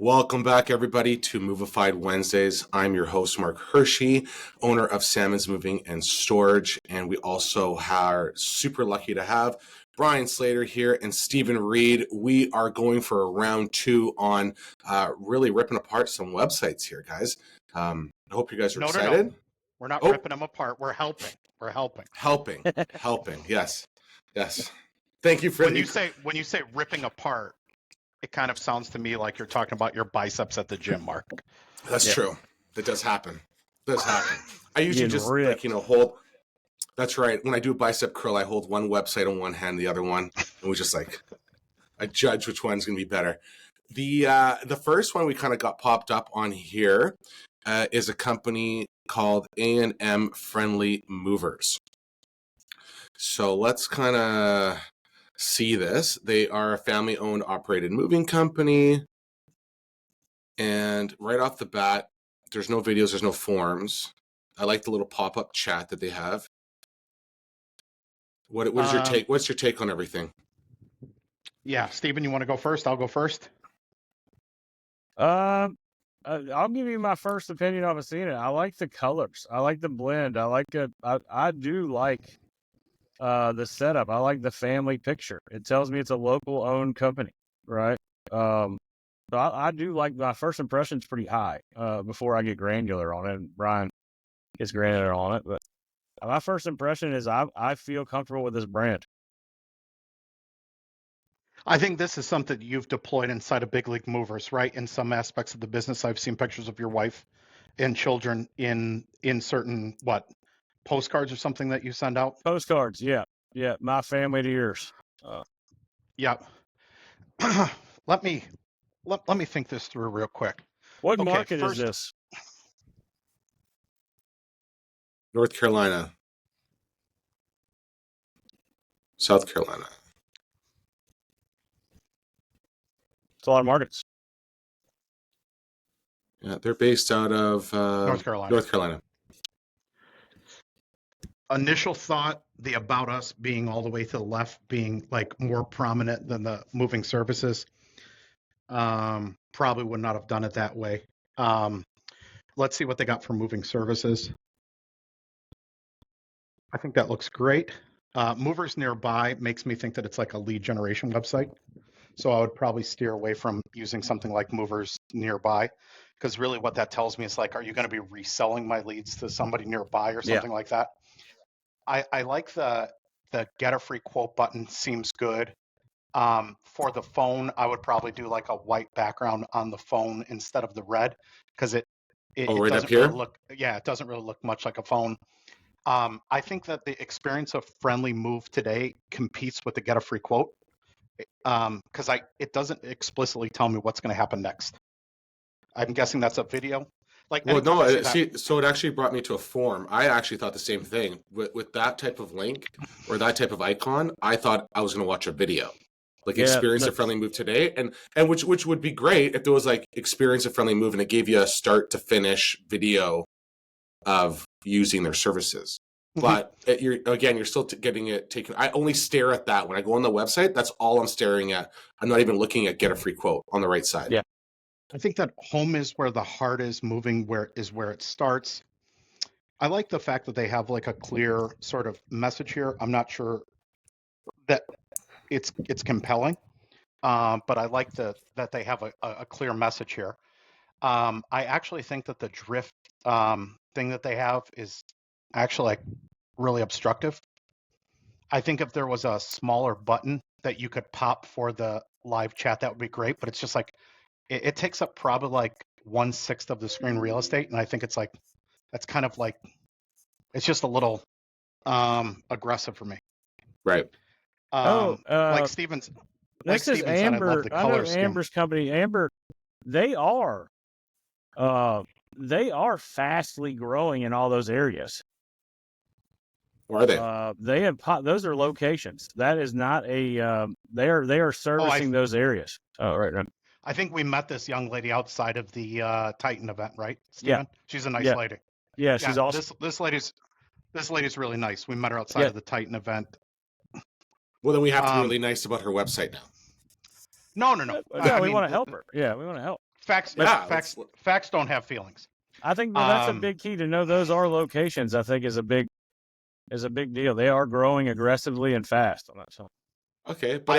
Welcome back, everybody, to Movified Wednesdays. I'm your host, Mark Hershey, owner of Salmon's Moving and Storage, and we also are super lucky to have Brian Slater here and Stephen Reed. We are going for a round two on really ripping apart some websites here, guys. I hope you guys are excited. No. We're not ripping them apart. We're helping. Helping. Yes. Thank you for when you say ripping apart. It kind of sounds to me like you're talking about your biceps at the gym, Mark. That's true. That does happen. I usually just hold. That's right. When I do a bicep curl, I hold one website on one hand, the other one, and we just I judge which one's going to be better. The first one we kind of got popped up on here is a company called A&M Friendly Movers. So let's kind of see this. They are a family-owned, operated moving company. And right off the bat, there's no videos, there's no forms. I like the little pop-up chat that they have. What is your take? What's your take on everything? Yeah, Stephen, you want to go first? I'll go first. I'll give you my first opinion of seeing it. I like the colors. I like the blend. I do like the setup. I like the family picture. It tells me it's a local owned company, right? So I do like my first impression's pretty high before I get granular on it. And Brian gets granular on it, but my first impression is I feel comfortable with this brand. I think this is something you've deployed inside of Big League Movers, right? In some aspects of the business, I've seen pictures of your wife and children in certain postcards or something that you send out? Postcards, yeah. My family to yours. Yeah. Let me think this through real quick. What market is this? North Carolina. South Carolina. It's a lot of markets. Yeah, they're based out of North Carolina. Initial thought, the About Us being all the way to the left, being more prominent than the moving services. Probably would not have done it that way. Let's see what they got for moving services. I think that looks great. Movers Nearby makes me think that it's like a lead generation website. So I would probably steer away from using something like Movers Nearby, because really what that tells me is are you going to be reselling my leads to somebody nearby or something like that? I like the get a free quote button, seems good. For the phone, I would probably do a white background on the phone instead of the red, because it right doesn't really look, it doesn't really look much like a phone. I think that the experience of Friendly Move today competes with the get a free quote, because it doesn't explicitly tell me what's going to happen next. I'm guessing that's a video. So it actually brought me to a form. I actually thought the same thing. With that type of link or that type of icon, I thought I was going to watch a video. Experience a Friendly Move today. And which would be great if there was experience a Friendly Move and it gave you a start to finish video of using their services. But you're still getting it taken. I only stare at that when I go on the website. That's all I'm staring at. I'm not even looking at get a free quote on the right side. Yeah. I think that home is where the heart is, moving where it starts. I like the fact that they have a clear sort of message here. I'm not sure that it's compelling, but I like that they have a clear message here. I actually think that the drift thing that they have is actually really obstructive. I think if there was a smaller button that you could pop for the live chat, that would be great. But it's just it takes up probably 1/6 of the screen real estate, and I think it's that's kind of it's just a little aggressive for me. Right. Like Steven's. This is Amber. I love the color scheme. Amber's company. Amber, they are fastly growing in all those areas. Where are they? They have those are locations. That is not a. They are servicing those areas. Oh, right. I think we met this young lady outside of the Titan event, right, Steven? Yeah. She's a nice lady. Yeah, she's awesome. This lady's really nice. We met her outside of the Titan event. Well, then we have to be really nice about her website now. No. We want to help her. Yeah, we want to help. Facts, Yeah, facts don't have feelings. I think that's a big key to know those are locations. I think is a big deal. They are growing aggressively and fast on that side. Okay, but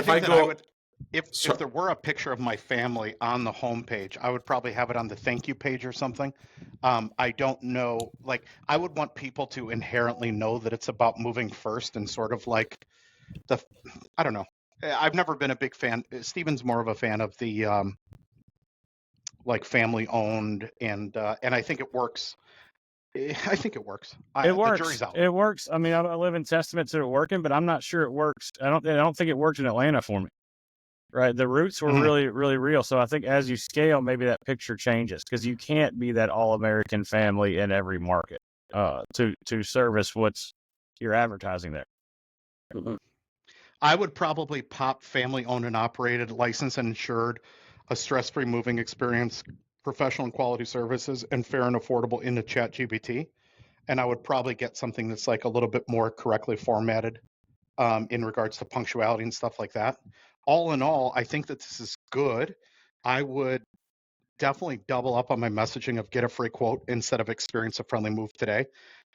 if there were a picture of my family on the homepage, I would probably have it on the thank you page or something. I don't know, like I would want people to inherently know that it's about moving first and sort of like I don't know. I've never been a big fan. Steven's more of a fan of the like family owned, and I think it works. I think it works. It works. The jury's out. It works. I mean, I live in testament to it working, but I'm not sure it works. I don't think it worked in Atlanta for me. Right. The roots were really, really real. So I think as you scale, maybe that picture changes because you can't be that all-American family in every market to service what's you're advertising there. Mm-hmm. I would probably pop family owned and operated, licensed and insured, a stress-free moving experience, professional and quality services, and fair and affordable into ChatGPT. And I would probably get something that's like a little bit more correctly formatted in regards to punctuality and stuff like that. All in all, I think that this is good. I would definitely double up on my messaging of get a free quote instead of experience a friendly move today,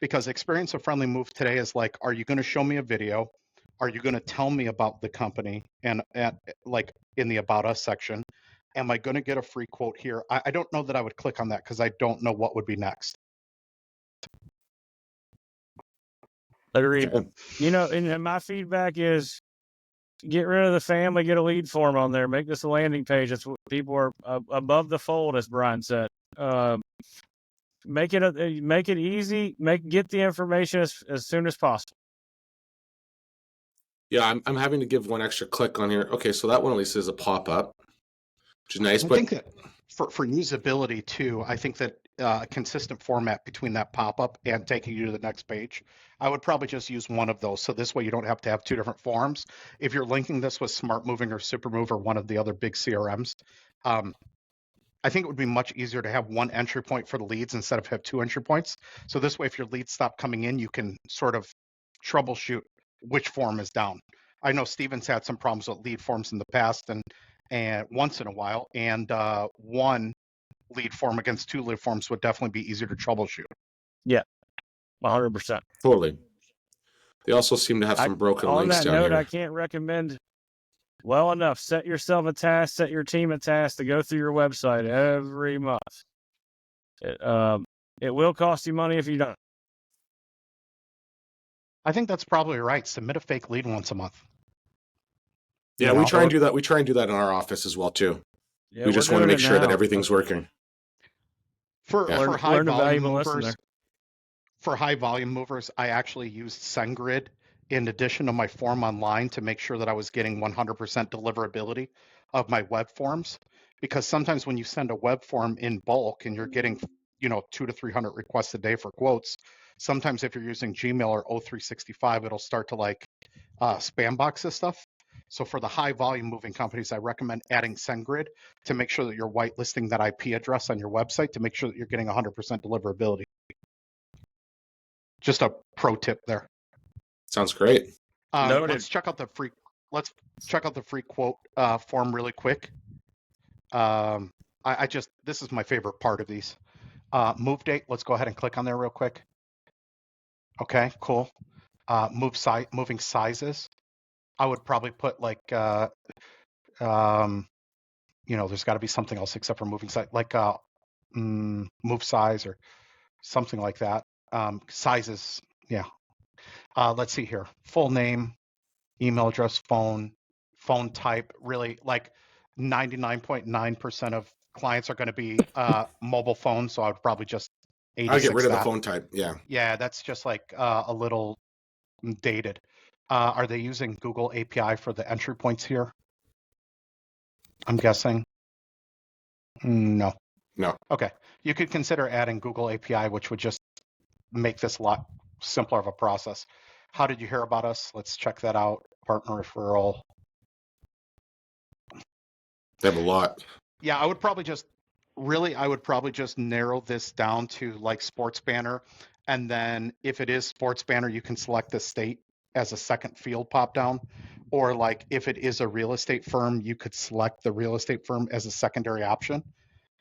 because experience a friendly move today is like, are you going to show me a video? Are you going to tell me about the company and like in the about us section? Am I going to get a free quote here? I don't know that I would click on that because I don't know what would be next. Agreed. You know, and my feedback is get rid of the family, get a lead form on there, make this a landing page. That's what people are above the fold, as Brian said. Make it easy. Get the information as soon as possible. Yeah, I'm having to give one extra click on here. Okay, so that one at least is a pop-up, which is nice. I think that for usability too, I think that a consistent format between that pop-up and taking you to the next page, I would probably just use one of those. So this way you don't have to have two different forms. If you're linking this with Smart Moving or Supermove or one of the other big CRMs, I think it would be much easier to have one entry point for the leads instead of have two entry points. So this way, if your leads stop coming in, you can sort of troubleshoot which form is down. I know Steven's had some problems with lead forms in the past and once in a while, and one lead form against two lead forms would definitely be easier to troubleshoot. Yeah, 100%. Totally. They also seem to have some broken links down here. On that note, I can't recommend well enough. Set yourself a task, set your team a task to go through your website every month. It will cost you money if you don't. I think that's probably right. Submit a fake lead once a month. Yeah, we try and do that. We try and do that in our office as well too. Yeah, we just want to make sure that everything's working. For high volume movers, I actually used SendGrid in addition to my form online to make sure that I was getting 100% deliverability of my web forms. Because sometimes when you send a web form in bulk and you're getting, 200 to 300 requests a day for quotes, sometimes if you're using Gmail or O365, it'll start to like spam box this stuff. So for the high volume moving companies, I recommend adding SendGrid to make sure that you're whitelisting that IP address on your website to make sure that you're getting 100% deliverability. Just a pro tip there. Sounds great. Let's check out the free quote form really quick. This is my favorite part of these. Move date. Let's go ahead and click on there real quick. Okay, cool. Moving sizes. I would probably put like, there's got to be something else except for moving size, like move size or something like that. Sizes, yeah. Let's see here. Full name, email address, phone type. Really, like 99.9% of clients are going to be mobile phones, so I would probably just I'll get rid of the phone type. Yeah. Yeah, that's just like a little dated. Are they using Google API for the entry points here? I'm guessing. No. Okay. You could consider adding Google API, which would just make this a lot simpler of a process. How did you hear about us? Let's check that out. Partner referral. They have a lot. Yeah, I would probably just narrow this down to like Sports Banner. And then if it is Sports Banner, you can select the state as a second field pop down. Or like if it is a real estate firm, you could select the real estate firm as a secondary option.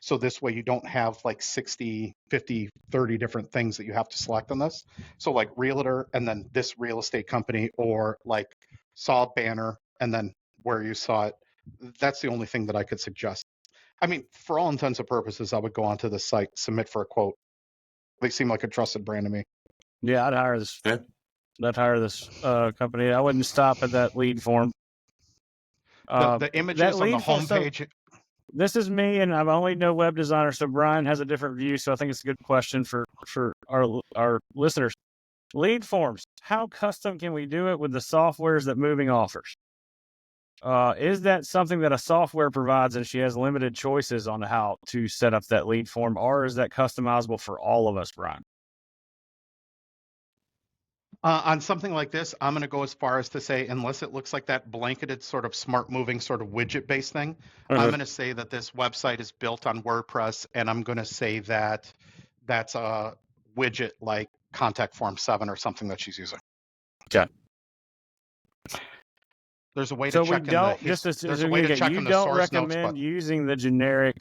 So this way you don't have like 60, 50, 30 different things that you have to select on this. So like realtor and then this real estate company, or like saw a banner and then where you saw it. That's the only thing that I could suggest. I mean, for all intents and purposes, I would go onto the site, submit for a quote. They seem like a trusted brand to me. Yeah, I'd hire this. Yeah. I'd hire this company. I wouldn't stop at that lead form. The images on the homepage. This is me, and I'm only no web designer, so Brian has a different view. So I think it's a good question for our listeners. Lead forms. How custom can we do it with the softwares that Moving offers? Is that something that a software provides and she has limited choices on how to set up that lead form, or is that customizable for all of us, Brian? On something like this, I'm going to go as far as to say, unless it looks like that blanketed sort of smart moving sort of widget-based thing, I'm going to say that this website is built on WordPress, and I'm going to say that that's a widget like Contact Form 7 or something that she's using. Okay. There's a way to check in the you don't recommend using the generic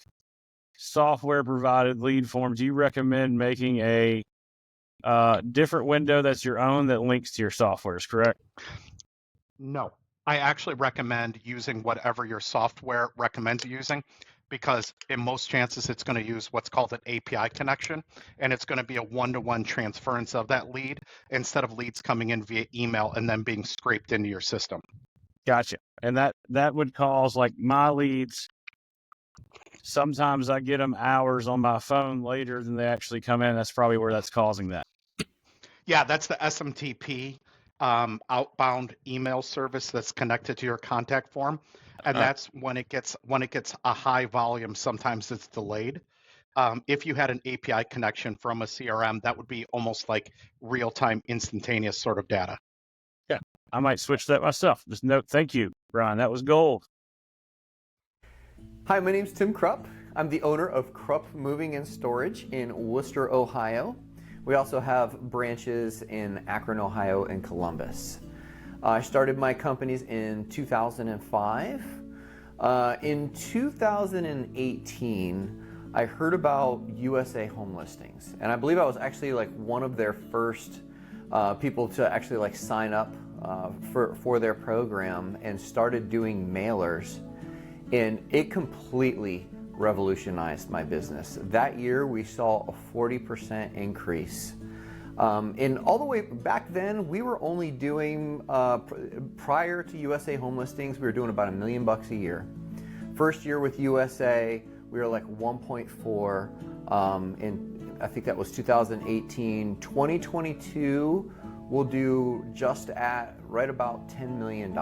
software-provided lead forms. You recommend making a different window that's your own that links to your softwares, correct? No, I actually recommend using whatever your software recommends using, because in most chances it's going to use what's called an API connection, and it's going to be a one-to-one transference of that lead instead of leads coming in via email and then being scraped into your system. Gotcha. And that would cause, like, my leads, sometimes I get them hours on my phone later than they actually come in. That's probably where that's causing that. Yeah, that's the SMTP outbound email service that's connected to your contact form, and that's when it gets a high volume. Sometimes it's delayed. If you had an API connection from a CRM, that would be almost like real-time, instantaneous sort of data. Yeah, I might switch that myself. Just note, thank you, Brian. That was gold. Hi, my name's Tim Krupp. I'm the owner of Krupp Moving and Storage in Worcester, Ohio. We also have branches in Akron, Ohio, and Columbus. I started my companies in 2005. In 2018, I heard about USA Home Listings, and I believe I was actually like one of their first people to actually like sign up for their program, and started doing mailers, and it completely revolutionized my business. That year we saw a 40% increase. And all the way back then, we were only doing, prior to USA Home Listings, we were doing about $1 million a year. First year with USA, we were like 1.4, and I think that was 2018. 2022, we'll do just at right about $10 million.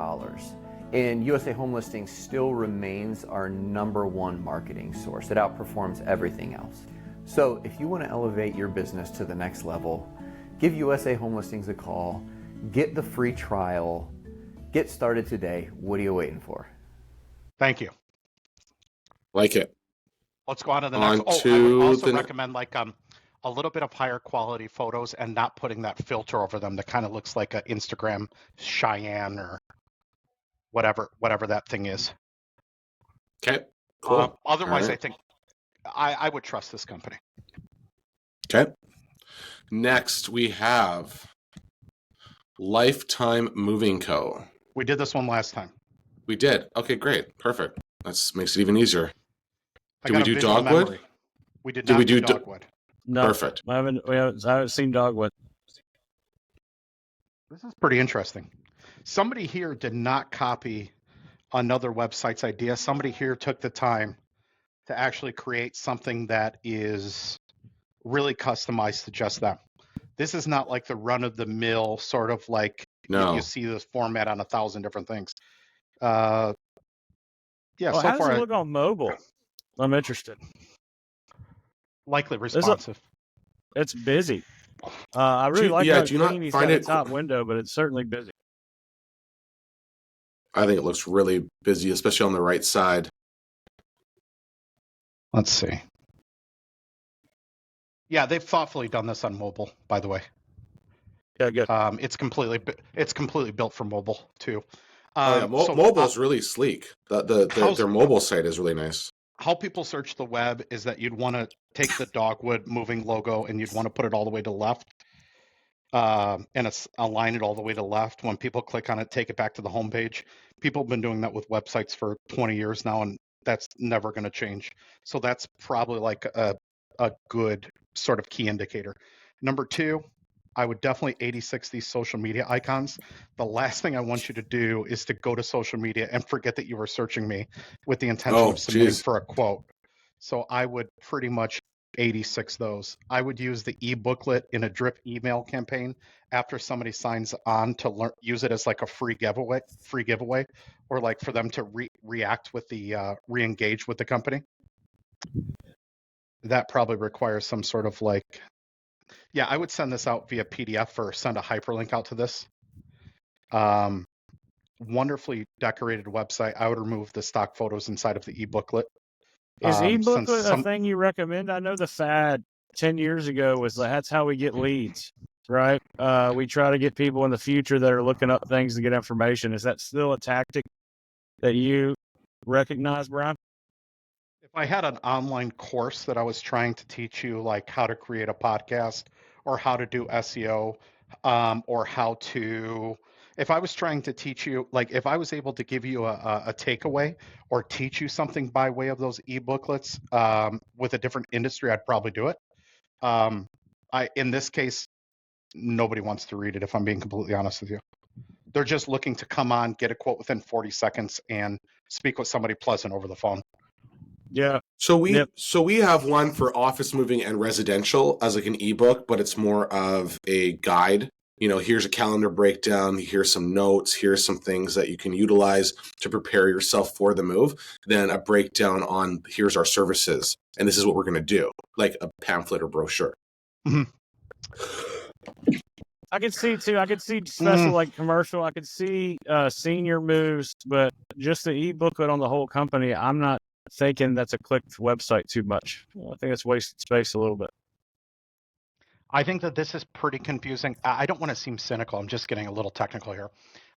And USA Home Listings still remains our #1 marketing source. It outperforms everything else. So if you want to elevate your business to the next level, give USA Home Listings a call, get the free trial, get started today. What are you waiting for? Thank you. Like it. Let's go on to the next. I would also recommend like a little bit of higher quality photos and not putting that filter over them that kind of looks like an Instagram Cheyenne or whatever that thing is. Okay, cool. Otherwise, right. I think I would trust this company. Okay. Next, we have Lifetime Moving Co. We did this one last time. We did. Okay, great. Perfect. That makes it even easier. Did we do Dogwood? Memory. We did not do Dogwood. No, perfect. I haven't seen Dogwood. This is pretty interesting. Somebody here did not copy another website's idea. Somebody here took the time to actually create something that is really customized to just them. This is not like the run-of-the-mill sort of like you see this format on 1,000 different things. Yeah. Well, how does it look on mobile? I'm interested. Likely responsive. It's busy. I really like how clean he's got the top window, but it's certainly busy. I think it looks really busy, especially on the right side. Let's see. Yeah, they've thoughtfully done this on mobile, by the way. Yeah, good. It's completely built for mobile too. Mobile is really sleek. Their mobile site is really nice. how people search the web is that you'd want to take the Dogwood Moving logo and you'd want to put it all the way to the left, and align it all the way to the left. When people click on it, take it back to the homepage. People have been doing that with websites for 20 years now, and that's never going to change. So that's probably like a good sort of key indicator. Number two, I would definitely 86 these social media icons. The last thing I want you to do is to go to social media and forget that you were searching me with the intention of submitting for a quote. So I would pretty much 86 those. I would use the e-booklet in a drip email campaign after somebody signs on to use it as like a free giveaway, or like for them to react with the re-engage with the company. That probably requires some sort of like, yeah, I would send this out via PDF or send a hyperlink out to this. Wonderfully decorated website. I would remove the stock photos inside of the e-booklet. Is e-booklet a thing you recommend? I know the fad 10 years ago was that's how we get leads, right? We try to get people in the future that are looking up things to get information. Is that still a tactic that you recognize, Brian? If I had an online course that I was trying to teach you, like how to create a podcast or how to do SEO, or how to, if I was trying to teach you, like if I was able to give you a takeaway or teach you something by way of those e-booklets with a different industry, I'd probably do it. In this case, nobody wants to read it, if I'm being completely honest with you. They're just looking to come on, get a quote within 40 seconds and speak with somebody pleasant over the phone. Yeah. So we have one for office moving and residential as like an ebook, but it's more of a guide. You know, here's a calendar breakdown. Here's some notes. Here's some things that you can utilize to prepare yourself for the move. Then a breakdown on here's our services, and this is what we're going to do, like a pamphlet or brochure. Mm-hmm. I could see too. I could see special like commercial. I could see senior moves, but just the e-booklet on the whole company, I'm not thinking that's a clicked website too much. I think it's wasted space a little bit. I think that this is pretty confusing. I don't want to seem cynical. I'm just getting a little technical here.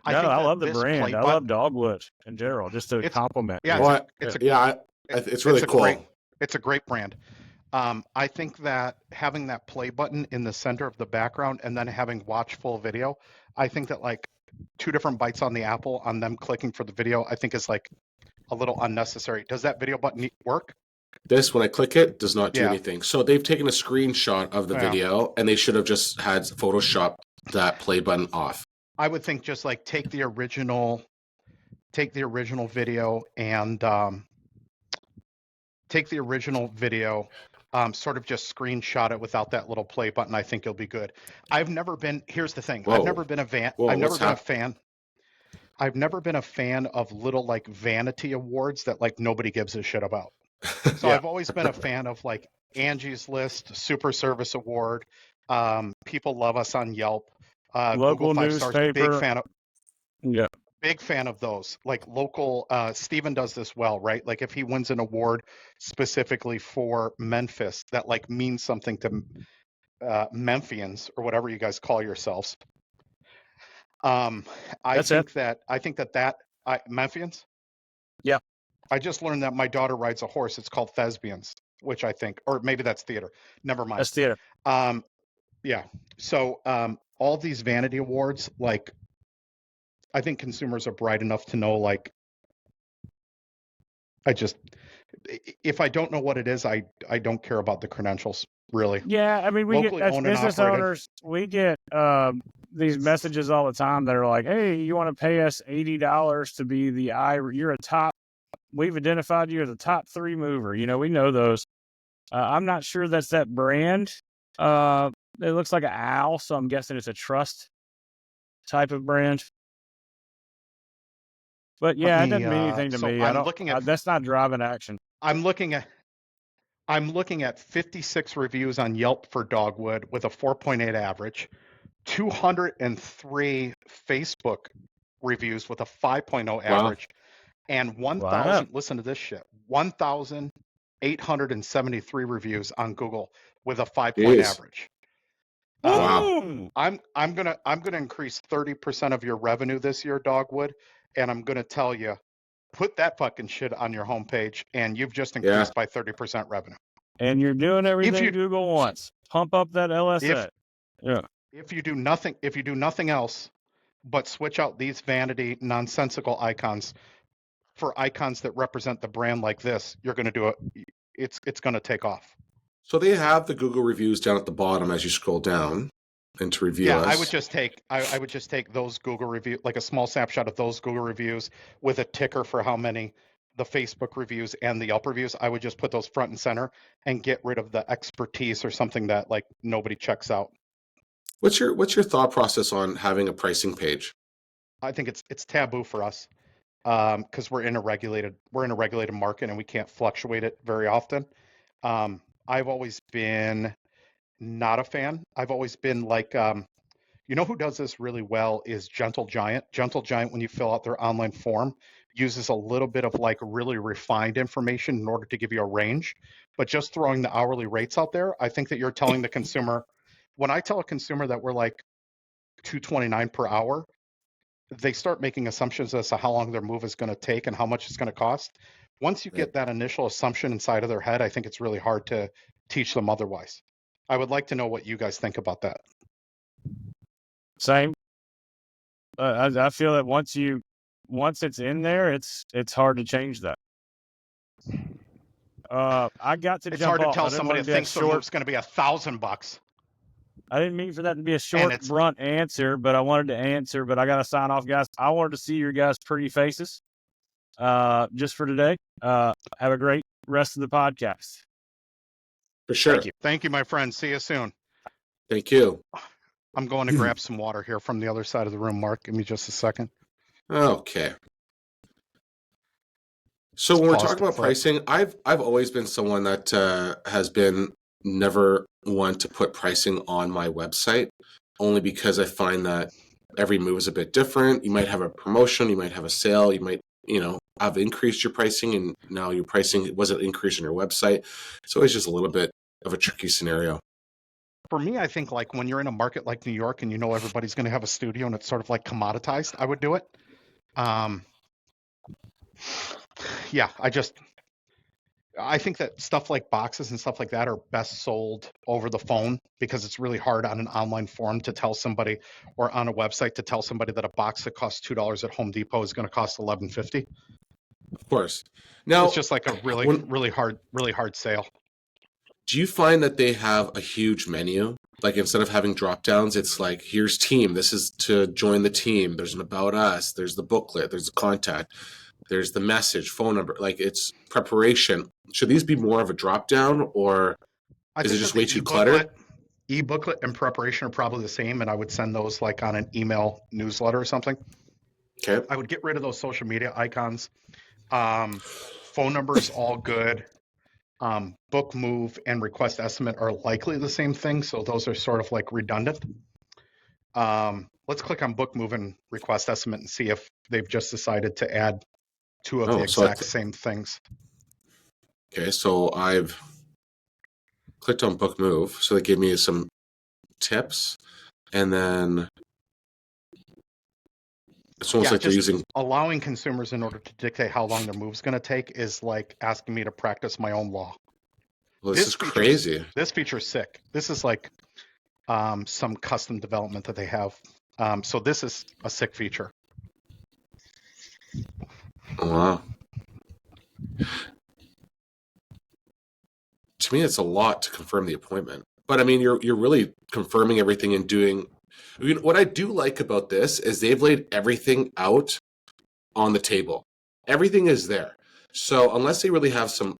I love the brand. I love Dogwood in general, just to compliment. Yeah, it's really cool. It's a great brand. I think that having that play button in the center of the background and then having watch full video, I think that like 2 different bites on the apple on them clicking for the video, I think is like a little unnecessary. Does that video button work? This, when I click it, does not do anything. So they've taken a screenshot of the video and they should have just had Photoshop that play button off. I would think just like take the original video and sort of just screenshot it without that little play button. I think it'll be good. Here's the thing. I've never been a fan. I've never been a fan of little like vanity awards that like nobody gives a shit about. So I've always been a fan of like Angie's List, Super Service Award. People love us on Yelp. Local newspaper. Big fan of those. Like local, Steven does this well, right? Like if he wins an award specifically for Memphis, that like means something to Memphians or whatever you guys call yourselves. I think that Memphians. Yeah. I just learned that my daughter rides a horse. It's called Thespians, which I think, or maybe that's theater. Never mind. That's theater. Yeah. So all these vanity awards, like, I think consumers are bright enough to know, like, if I don't know what it is, I don't care about the credentials, really. Yeah, I mean, we get, as business owners, we get these messages all the time that are like, hey, you want to pay us $80 to be you're a top, we've identified you as a top 3 mover. You know, we know those. I'm not sure that's that brand. It looks like an owl, so I'm guessing it's a trust type of brand. But yeah, it doesn't mean anything to me. That's not driving action. I'm looking at 56 reviews on Yelp for Dogwood with a 4.8 average, 203 Facebook reviews with a 5.0 average, and 1,000. Listen to this shit. 1,873 reviews on Google with a 5-point average. I'm gonna increase 30% of your revenue this year, Dogwood, and I'm gonna tell you, put that fucking shit on your homepage, and you've just increased by 30% revenue. And you're doing everything Google wants. Pump up that LSA. If you do nothing else but switch out these vanity, nonsensical icons for icons that represent the brand like this, you're going to do it. It's going to take off. So they have the Google reviews down at the bottom as you scroll down into review us. I would just take those Google review, like a small snapshot of those Google reviews with a ticker for how many the Facebook reviews and the Yelp reviews. I would just put those front and center and get rid of the expertise or something that like nobody checks out. What's your thought process on having a pricing page? I think it's taboo for us because we're in a regulated market and we can't fluctuate it very often. I've always been not a fan. I've always been like, you know who does this really well is Gentle Giant. Gentle Giant, when you fill out their online form, uses a little bit of like really refined information in order to give you a range. But just throwing the hourly rates out there, I think that you're telling the consumer, when I tell a consumer that we're like $229 per hour, they start making assumptions as to how long their move is going to take and how much it's going to cost. Once you get that initial assumption inside of their head, I think it's really hard to teach them otherwise. I would like to know what you guys think about that. Same. I feel that once it's in there, it's hard to change that. I got to it's jump hard off. to tell somebody that thinks the move's going to be $1,000. I didn't mean for that to be a short, blunt answer, but I wanted to answer. But I got to sign off, guys. I wanted to see your guys' pretty faces just for today. Have a great rest of the podcast. For sure. Thank you, my friend. See you soon. Thank you. I'm going to grab some water here from the other side of the room, Mark. Give me just a second. Okay. So when we're talking about pricing, I've always been someone that has been never one to put pricing on my website, only because I find that every move is a bit different. You might have a promotion, you might have a sale, you might, have increased your pricing, and now your pricing wasn't increased on your website. It's always just a little bit of a tricky scenario. For me, I think like when you're in a market like New York and everybody's going to have a studio and it's sort of like commoditized, I would do it. I think that stuff like boxes and stuff like that are best sold over the phone because it's really hard on an online forum to tell somebody, or on a website to tell somebody that a box that costs $2 at Home Depot is going to cost $11.50. Of course. Now it's just like a really hard sale. Do you find that they have a huge menu? Like instead of having drop downs, it's like, here's team. This is to join the team. There's an about us. There's the booklet. There's the contact. There's the message, phone number. Like it's preparation. Should these be more of a drop down, or is it just way too cluttered? E-booklet and preparation are probably the same, and I would send those like on an email newsletter or something. Okay. I would get rid of those social media icons. Phone numbers, all good. Book, move, and request estimate are likely the same thing, so those are sort of like redundant. Let's click on book, move, and request estimate and see if they've just decided to add two of the exact same things. Okay, so I've clicked on book, move, so they gave me some tips, and then it's almost like they're using... Allowing consumers in order to dictate how long their move's going to take is like asking me to practice my own law. Well, this is crazy. This feature is sick. This is like some custom development that they have. So this is a sick feature. Wow. To me, it's a lot to confirm the appointment. But I mean, you're really confirming everything and doing... I mean, what I do like about this is they've laid everything out on the table. Everything is there. So unless they really have some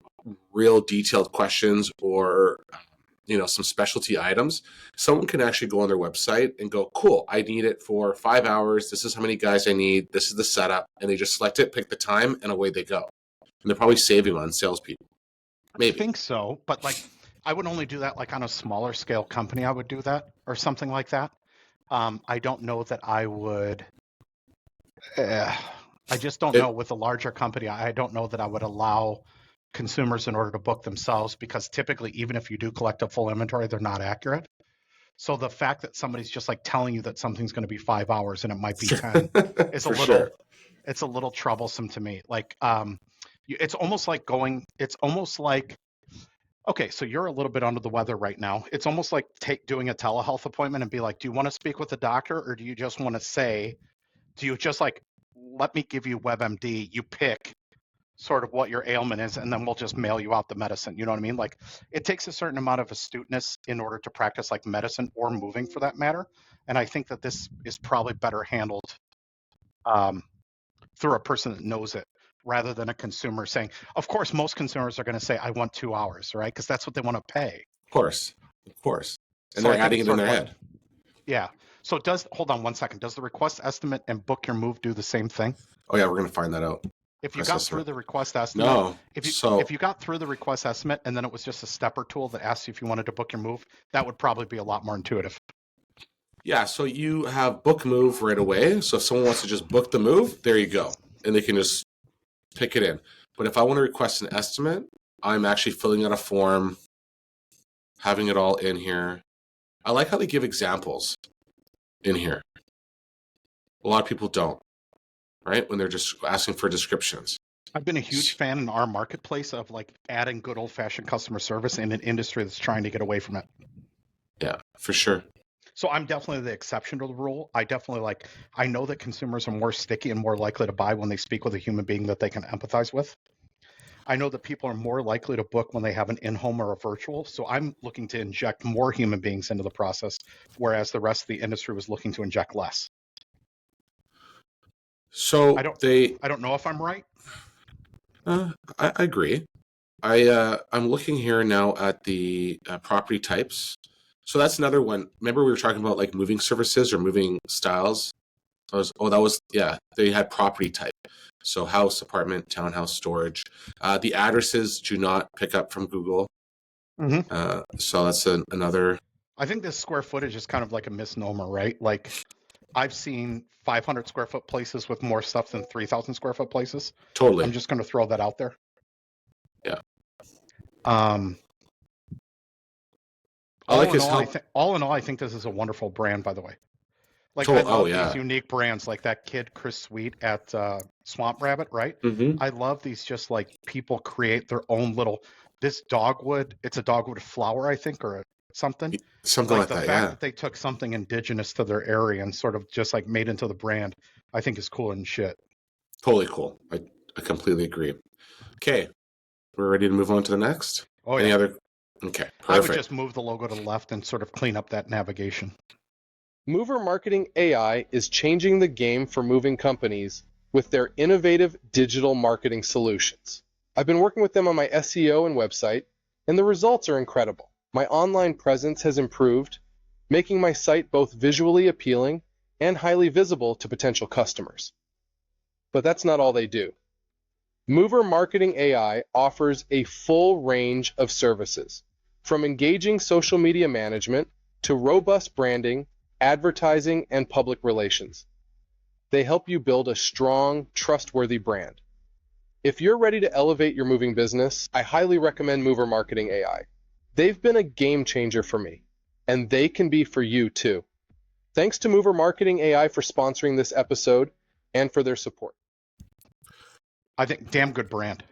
real detailed questions or, some specialty items, someone can actually go on their website and go, cool, I need it for 5 hours. This is how many guys I need. This is the setup. And they just select it, pick the time, and away they go. And they're probably saving on salespeople. Maybe. I think so. But like, I would only do that like on a smaller scale company. I would do that or something like that. I don't know that I would. I just don't know with a larger company. I don't know that I would allow consumers in order to book themselves, because typically, even if you do collect a full inventory, they're not accurate. So the fact that somebody's just like telling you that something's going to be 5 hours and it might be 10 is For sure. it's a little troublesome to me. Like, it's almost like okay, so you're a little bit under the weather right now. It's almost like doing a telehealth appointment and be like, do you want to speak with the doctor, or do you just want to say, do you just like, let me give you WebMD, you pick sort of what your ailment is, and then we'll just mail you out the medicine. You know what I mean? Like, it takes a certain amount of astuteness in order to practice like medicine or moving for that matter. And I think that this is probably better handled through a person that knows it, rather than a consumer saying, of course, most consumers are going to say, I want 2 hours, right? Because that's what they want to pay. Of course. And So they're adding it in their head. Yeah. So hold on one second. Does the request estimate and book your move do the same thing? Oh yeah, we're going to find that out. If you got through the request estimate, no. If you got through the request estimate and then it was just a stepper tool that asked you if you wanted to book your move, that would probably be a lot more intuitive. Yeah, so you have book move right away. So if someone wants to just book the move, there you go. And they can just pick it in. But if I want to request an estimate, I'm actually filling out a form, having it all in here. I like how they give examples in here. A lot of people don't, right? When they're just asking for descriptions. I've been a huge fan in our marketplace of like adding good old-fashioned customer service in an industry that's trying to get away from it. Yeah, for sure. So I'm definitely the exception to the rule. I know that consumers are more sticky and more likely to buy when they speak with a human being that they can empathize with. I know that people are more likely to book when they have an in-home or a virtual. So I'm looking to inject more human beings into the process, whereas the rest of the industry was looking to inject less. So I don't know if I'm right. I agree. I'm looking here now at the property types. So that's another one. Remember we were talking about like moving services or moving styles? They had property type. So house, apartment, townhouse, storage. The addresses do not pick up from Google. Mm-hmm. So that's another. I think this square footage is kind of like a misnomer, right? Like I've seen 500 square foot places with more stuff than 3,000 square foot places. Totally. I'm just going to throw that out there. Yeah. All in all, I think this is a wonderful brand, by the way. Like, I love these unique brands, like that kid, Chris Sweet at Swamp Rabbit, right? Mm-hmm. I love these just like people create their own little, this dogwood, it's a dogwood flower, I think, or something. Something like that, yeah. The fact that they took something indigenous to their area and sort of just like made into the brand, I think is cool and shit. Totally cool. I completely agree. Okay. We're ready to move on to the next? Oh, yeah. Any other? Okay, perfect. I would just move the logo to the left and sort of clean up that navigation. Mover Marketing AI is changing the game for moving companies with their innovative digital marketing solutions. I've been working with them on my SEO and website, and the results are incredible. My online presence has improved, making my site both visually appealing and highly visible to potential customers. But that's not all they do. Mover Marketing AI offers a full range of services, from engaging social media management to robust branding, advertising, and public relations. They help you build a strong, trustworthy brand. If you're ready to elevate your moving business, I highly recommend Mover Marketing AI. They've been a game changer for me, and they can be for you too. Thanks to Mover Marketing AI for sponsoring this episode and for their support. I think damn good brand.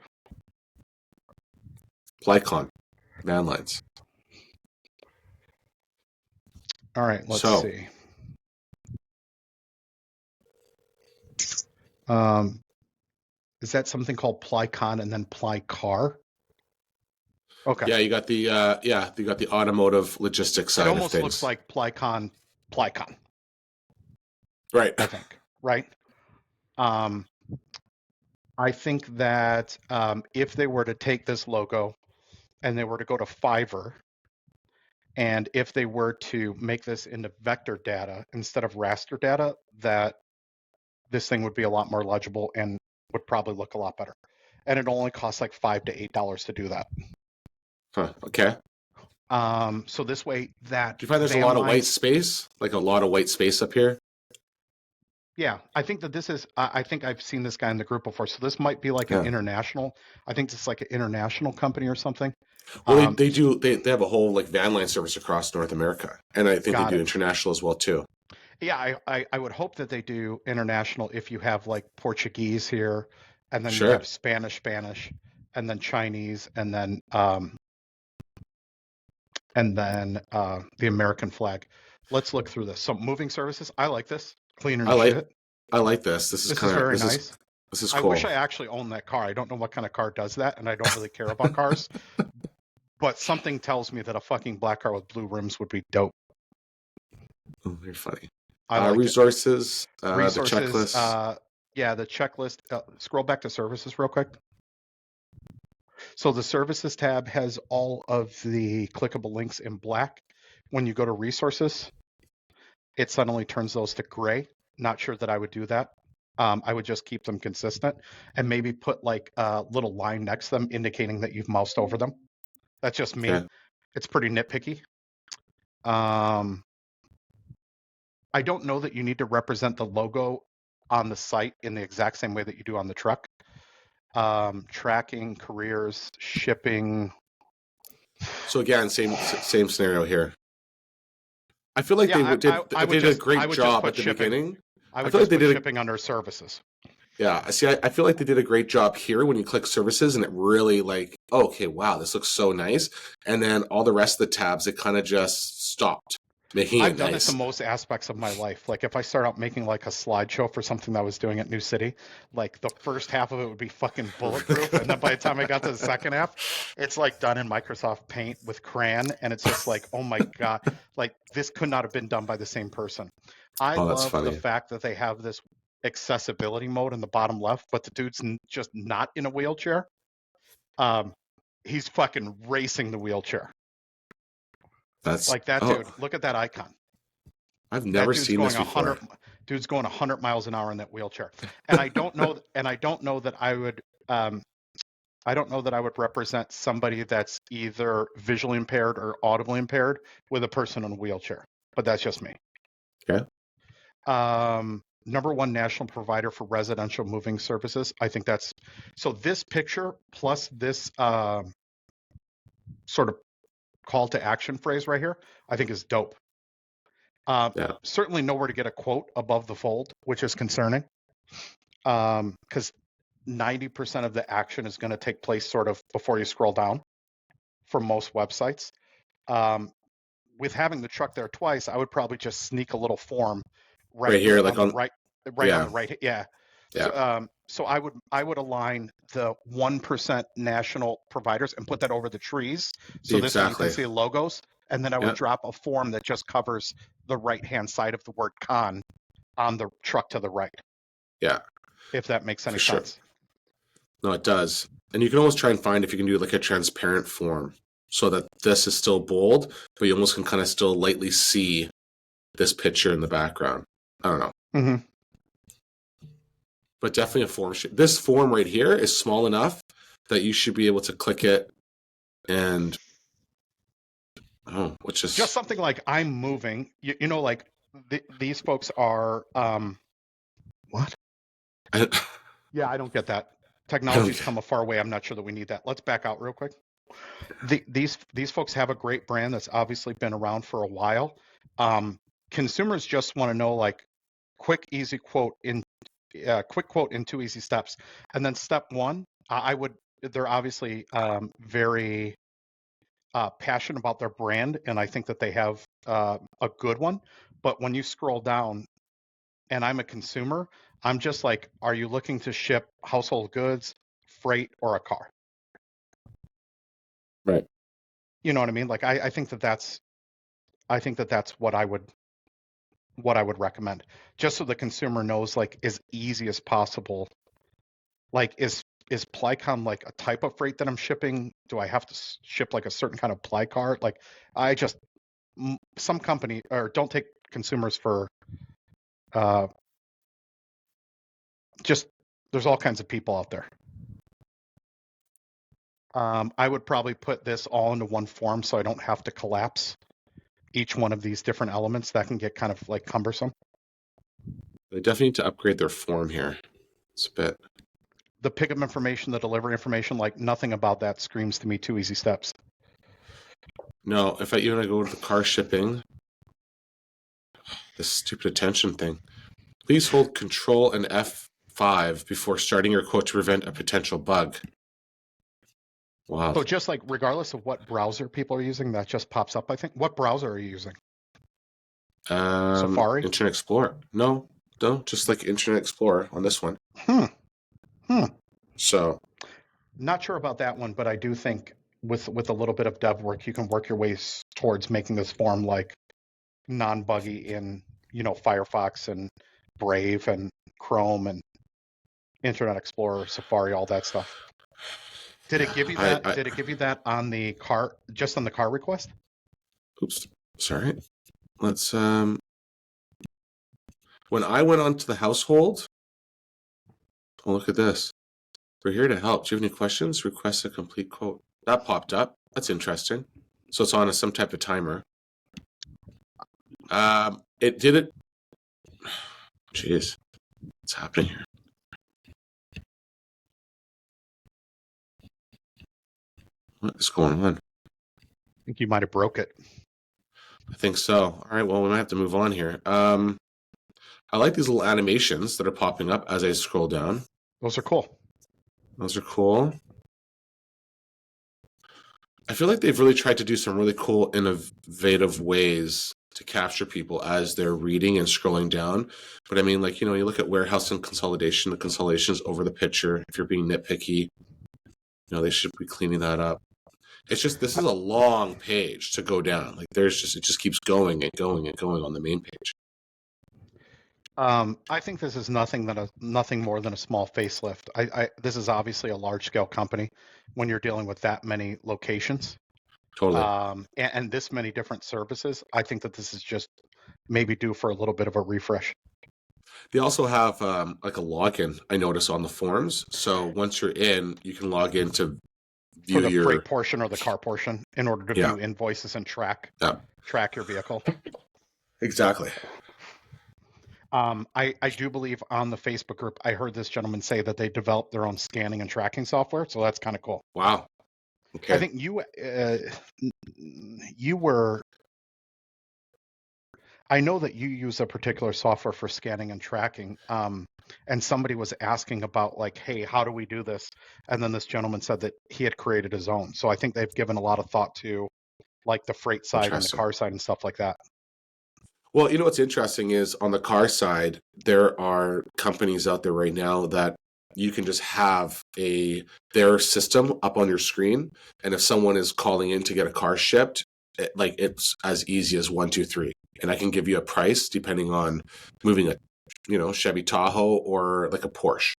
Plycon, van lines. All right, let's see. Is that something called Plycon and then Plycar? Okay. Yeah, you got the automotive logistics side of things. It almost looks like Plycon. Right. I think. Right. I think that if they were to take this logo and they were to go to Fiverr, and if they were to make this into vector data instead of raster data, that this thing would be a lot more legible and would probably look a lot better. And it only costs like $5 to $8 to do that. Huh, okay. So this way that... Do you find there's a lot of white space? Like a lot of white space up here? Yeah, I think that this is. I think I've seen this guy in the group before, so this might be like an international. I think this is like an international company or something. Well, they do. They have a whole like van line service across North America, and I think they Got do it. international as well too. Yeah, I would hope that they do international if you have like Portuguese here, and then you Sure. have Spanish, and then Chinese, and then the American flag. Let's look through this. So moving services, I like this. Cleaner than shit. I like this. This is This is kind of very nice. This is I cool. wish I actually owned that car. I don't know what kind of car does that, and I don't really care about cars. But something tells me that a fucking black car with blue rims would be dope. Oh, you're funny. I like resources, it. Resources, the checklist. Yeah, the checklist. Scroll back to services real quick. So the services tab has all of the clickable links in black. When you go to resources, it suddenly turns those to gray. Not sure that I would do that. I would just keep them consistent and maybe put like a little line next to them indicating that you've moused over them. That's just me. Okay. It's pretty nitpicky. I don't know that you need to represent the logo on the site in the exact same way that you do on the truck. Tracking, careers, shipping. So again, same scenario here. I feel like they did a great job at the beginning. I feel like they did shipping under services. Yeah, see, I feel like they did a great job here when you click services, and it really like, oh, okay, wow, this looks so nice. And then all the rest of the tabs, it kind of just stopped making it nice. I've done it to most aspects of my life. Like if I start out making like a slideshow for something that I was doing at New City, like the first half of it would be fucking bulletproof, and then by the time I got to the second half, it's like done in Microsoft Paint with crayon, and it's just like, oh my god, like this could not have been done by the same person. I love the fact that they have this accessibility mode in the bottom left, but the dude's just not in a wheelchair. He's fucking racing the wheelchair. That's like that dude. Look at that icon. I've never seen this before. Dude's going 100 miles an hour in that wheelchair, and I don't know. And I don't know that I would. I don't know that I would represent somebody that's either visually impaired or audibly impaired with a person in a wheelchair. But that's just me. Okay. Number one national provider for residential moving services. I think that's so. This picture plus this sort of call to action phrase right here, I think is dope. Certainly nowhere to get a quote above the fold, which is concerning, because 90% of the action is going to take place sort of before you scroll down for most websites. With having the truck there twice, I would probably just sneak a little form right here, like on the right, on the right. Yeah. So I would align the 1% national providers and put that over the trees. So this way you can see the logos. And then I would drop a form that just covers the right-hand side of the word con on the truck to the right. Yeah. If that makes any sense. No, it does. And you can almost try and find if you can do like a transparent form so that this is still bold, but you almost can kind of still lightly see this picture in the background. I don't know. Mm-hmm. But definitely a form. This form right here is small enough that you should be able to click it and which is just something like I'm moving. You know, like these folks are what? Yeah, I don't get that. Technology's come a far way. I'm not sure that we need that. Let's back out real quick. These folks have a great brand that's obviously been around for a while. Consumers just want to know like quick quote in 2 easy steps. And then step one, they're obviously very passionate about their brand, and I think that they have a good one. But when you scroll down, and I'm a consumer, I'm just like, are you looking to ship household goods, freight, or a car? Right. You know what I mean? Like I think that's what I would recommend, just so the consumer knows like as easy as possible. Like is Plycon like a type of freight that I'm shipping? Do I have to ship like a certain kind of Plycart? Like some company, or don't take consumers for there's all kinds of people out there. I would probably put this all into one form so I don't have to collapse each one of these different elements. That can get kind of like cumbersome. They definitely need to upgrade their form here. It's a bit. The pickup information, the delivery information, like nothing about that screams to me 2 easy steps. No, if I go to the car shipping, this stupid attention thing. Please hold Control and F5 before starting your quote to prevent a potential bug. Wow. So just like regardless of what browser people are using, that just pops up, I think. What browser are you using? Safari? Internet Explorer. No, just like Internet Explorer on this one. So. Not sure about that one, but I do think with a little bit of dev work, you can work your way towards making this form like non-buggy in, Firefox and Brave and Chrome and Internet Explorer, Safari, all that stuff. Did it give you that? Did it give you that on the car, just on the car request? Oops, sorry. Let's when I went on to the household, look at this. We're here to help. Do you have any questions? Request a complete quote. That popped up. That's interesting. So it's on some type of timer. It did it. Jeez, what's happening here? What is going on? I think you might have broke it. I think so. All right, well, we might have to move on here. I like these little animations that are popping up as I scroll down. Those are cool. Those are cool. I feel like they've really tried to do some really cool, innovative ways to capture people as they're reading and scrolling down. But I mean, like, you look at warehouse and consolidation, the consolidation's over the picture. If you're being nitpicky, they should be cleaning that up. It's just, this is a long page to go down. Like it just keeps going and going and going on the main page. I think this is nothing more than a small facelift. This is obviously a large scale company when you're dealing with that many locations. Totally. And this many different services. I think that this is just maybe due for a little bit of a refresh. They also have like a login, I notice, on the forms. So once you're in, you can log in to view for the freight portion or the car portion in order to view invoices and track your vehicle. Exactly. I do believe on the Facebook group, I heard this gentleman say that they developed their own scanning and tracking software. So that's kind of cool. Wow. Okay. I think you were, I know that you use a particular software for scanning and tracking. And somebody was asking about like, hey, how do we do this? And then this gentleman said that he had created his own. So I think they've given a lot of thought to like the freight side and the car side and stuff like that. Well, what's interesting is on the car side, there are companies out there right now that you can just have their system up on your screen. And if someone is calling in to get a car shipped, it's as easy as 1, 2, 3. And I can give you a price depending on moving a Chevy Tahoe or like a Porsche.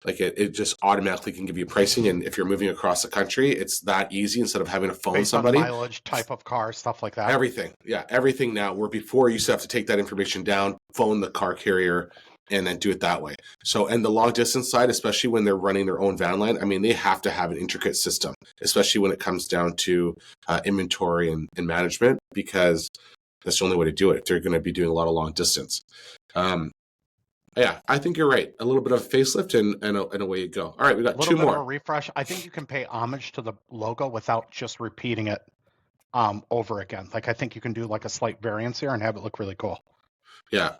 Like it just automatically can give you pricing. And if you're moving across the country, it's that easy instead of having to phone somebody. On mileage, type of car, stuff like that. Everything. Yeah. Everything now, where before you used to have to take that information down, phone the car carrier, and then do it that way. So, and the long distance side, especially when they're running their own van line, I mean, they have to have an intricate system, especially when it comes down to inventory and management, because that's the only way to do it. They're going to be doing a lot of long distance. Yeah, I think you're right. A little bit of a facelift and away you go. All right, we got 2 more. A little bit of a refresh. I think you can pay homage to the logo without just repeating it over again. Like I think you can do like a slight variance here and have it look really cool. Yeah,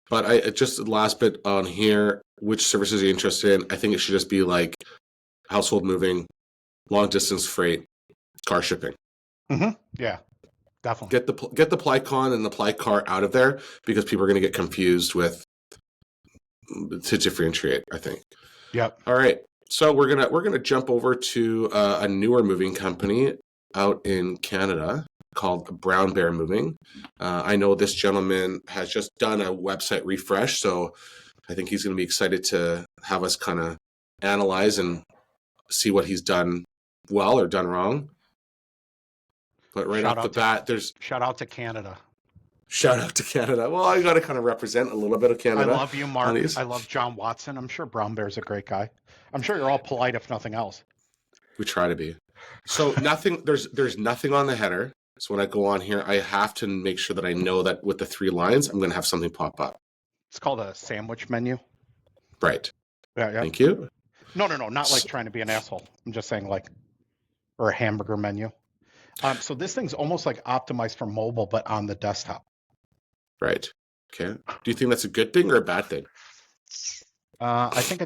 but just the last bit on here, which services are you interested in? I think it should just be like household moving, long distance freight, car shipping. Mm-hmm. Yeah, definitely. Get the Plycon and the Plycar out of there because people are going to get confused with to differentiate, I think. Yep. All right. So we're gonna jump over to a newer moving company out in Canada called Brown Bear Moving. I know this gentleman has just done a website refresh, so I think he's going to be excited to have us kind of analyze and see what he's done well or done wrong. But right off the bat, shout out to Canada. Shout out to Canada. Well, I got to kind of represent a little bit of Canada. I love you, Mark. I love John Watson. I'm sure Brown Bear's a great guy. I'm sure you're all polite, if nothing else. We try to be. So nothing. There's nothing on the header. So when I go on here, I have to make sure that I know that with the 3 lines, I'm going to have something pop up. It's called a sandwich menu. Right. Yeah. Thank you. No, not like trying to be an asshole. I'm just saying like, or a hamburger menu. So this thing's almost like optimized for mobile, but on the desktop. Right. Okay. Do you think that's a good thing or a bad thing? I think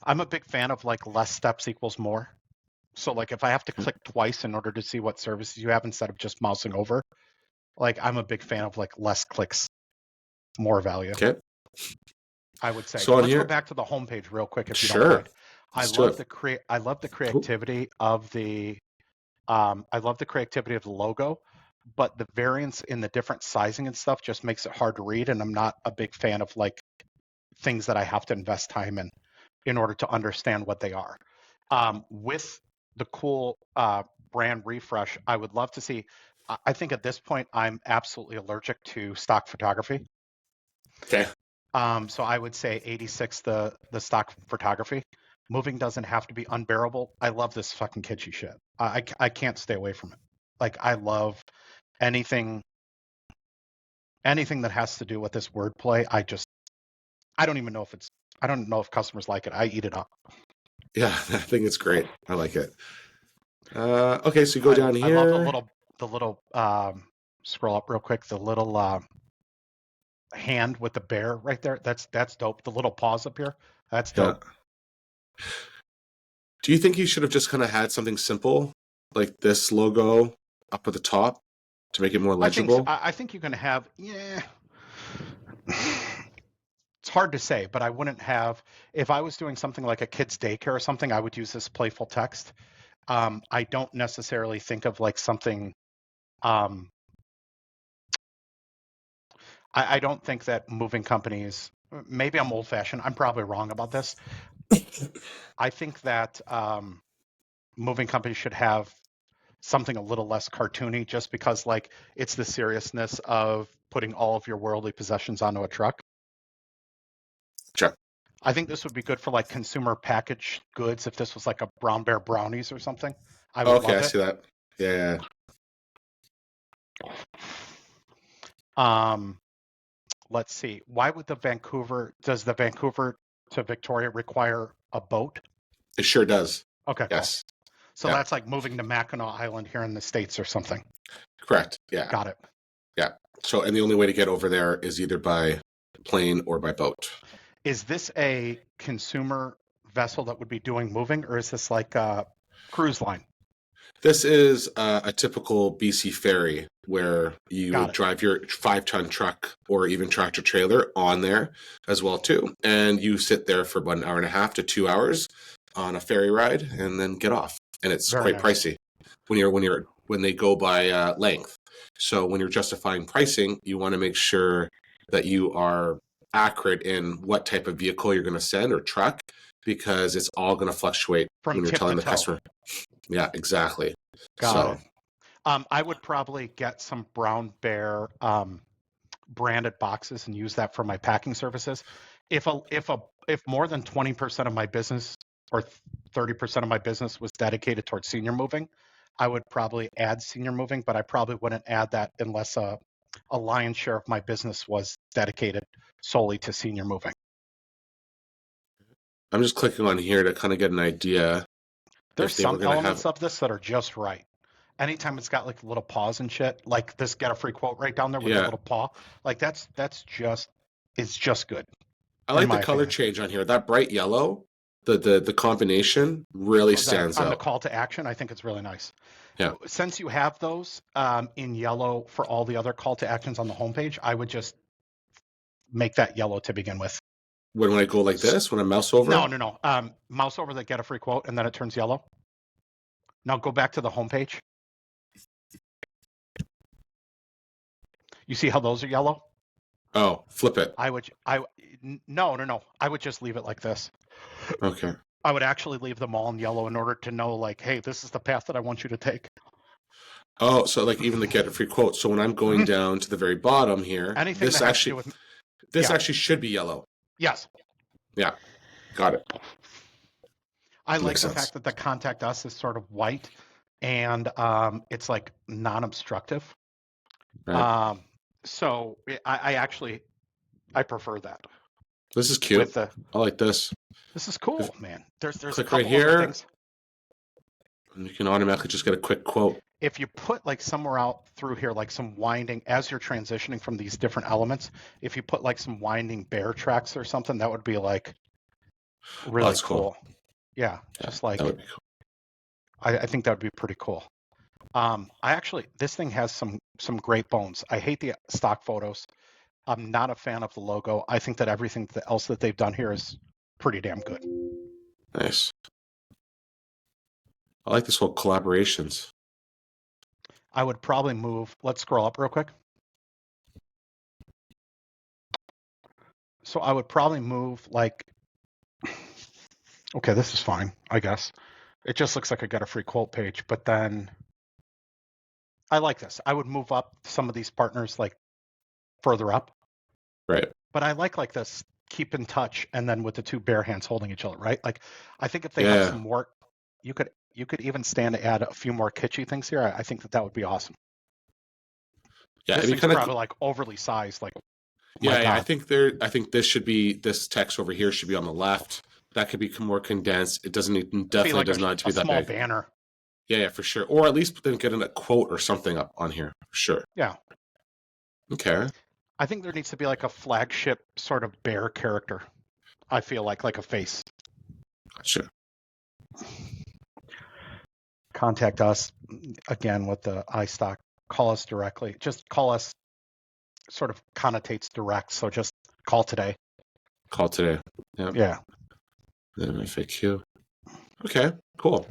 I'm a big fan of like less steps equals more. So like if I have to click twice in order to see what services you have instead of just mousing over, like I'm a big fan of like less clicks, more value. Okay. I would say. So Let's go back to the homepage real quick if you don't Sure. mind. I Let's do love it. I love the creativity of the logo, but the variance in the different sizing and stuff just makes it hard to read, and I'm not a big fan of like things that I have to invest time in order to understand what they are. With the cool brand refresh, I would love to see. I think at this point I'm absolutely allergic to stock photography. Okay. So I would say 86 the stock photography. Moving doesn't have to be unbearable. I love this fucking kitschy shit. I can't stay away from it. Like I love anything that has to do with this wordplay. I don't even know if I don't know if customers like it. I eat it up. Yeah, I think it's great. I like it. Okay, so you go down here. I love the little scroll up real quick. The little hand with the bear right there. That's dope. The little paws up here. That's dope. Yeah. Do you think you should have just kind of had something simple like this logo up at the top to make it more legible? I think you can have, yeah. It's hard to say, but I wouldn't have, if I was doing something like a kid's daycare or something, I would use this playful text. I don't necessarily think of like something, I don't think that moving companies, maybe I'm old fashioned, I'm probably wrong about this. I think that moving companies should have something a little less cartoony just because like it's the seriousness of putting all of your worldly possessions onto a truck. Sure. I think this would be good for like consumer packaged goods if this was like a Brown Bear brownies or something. I would love it. I see that. Yeah. Let's see. Why would does the Vancouver to Victoria require a boat? It sure does. Okay. Yes. Cool. So that's like moving to Mackinac Island here in the States or something. Correct. Yeah. Got it. Yeah. So, and the only way to get over there is either by plane or by boat. Is this a consumer vessel that would be doing moving, or is this like a cruise line? This is a typical BC ferry where you would drive your 5-ton truck or even tractor trailer on there as well too, and you sit there for about an hour and a half to 2 hours on a ferry ride and then get off. And it's quite pricey when they go by length. So when you're justifying pricing, you want to make sure that you are accurate in what type of vehicle you're going to send or truck, because it's all going to fluctuate when you're telling the customer. Yeah, exactly. Got it. I would probably get some Brown Bear branded boxes and use that for my packing services. If more than 20% of my business or 30% of my business was dedicated towards senior moving, I would probably add senior moving, but I probably wouldn't add that unless a lion's share of my business was dedicated solely to senior moving. I'm just clicking on here to kind of get an idea. There's some elements of this that are just right. Anytime it's got like little paws and shit, like this get a free quote right down there with a little paw, like it's just good. I like the color change on here. That bright yellow, the combination really stands out. On the call to action, I think it's really nice. Yeah. Since you have those in yellow for all the other call to actions on the homepage, I would just make that yellow to begin with. When I go like this, when I mouse over? No. Mouse over the get a free quote, and then it turns yellow. Now go back to the homepage. You see how those are yellow? Oh, flip it. No. I would just leave it like this. Okay. I would actually leave them all in yellow in order to know, like, hey, this is the path that I want you to take. Oh, so like even the get a free quote. So when I'm going down to the very bottom here, this actually should be yellow. Yes. Yeah. Got it. I like the fact that the contact us is sort of white and it's like non-obstructive. Right. So I actually I prefer that. This is cute. With the, I like this. this is cool, man. There's a Click couple right other here. things. And you can automatically just get a quick quote. If you put like somewhere out through here, like some winding, as you're transitioning from these different elements, if you put like some winding bear tracks or something, that would be like really that's cool. Yeah, Yeah, just like that would be cool. I think that would be pretty cool. This thing has some great bones. I hate the stock photos. I'm not a fan of the logo. I think that everything else that they've done here is pretty damn good. Nice. I like this whole collaborations. I would probably move. Let's scroll up real quick. So I would probably move like, okay, this is fine, I guess. It just looks like I got a free quote page, but then I like this. I would move up some of these partners like further up. Right. But I like this keep in touch and then with the two bare hands holding each other, right? Like I think if they have some more, you could even stand to add a few more kitschy things here. I think that would be awesome. Yeah, this it'd be thing's probably like overly sized. Like, yeah, I think this tax over here should be on the left. That could be more condensed. It definitely like does not need to be that small big. Banner. Yeah, for sure. Or at least then get in a quote or something up on here. For sure. Yeah. Okay. I think there needs to be like a flagship sort of bear character. I feel like a face. Gotcha. Contact us again with the iStock. Call us directly. Just call us. Sort of connotates direct, so just call today. Call today. Yep. Yeah. Then FAQ. Okay. Cool.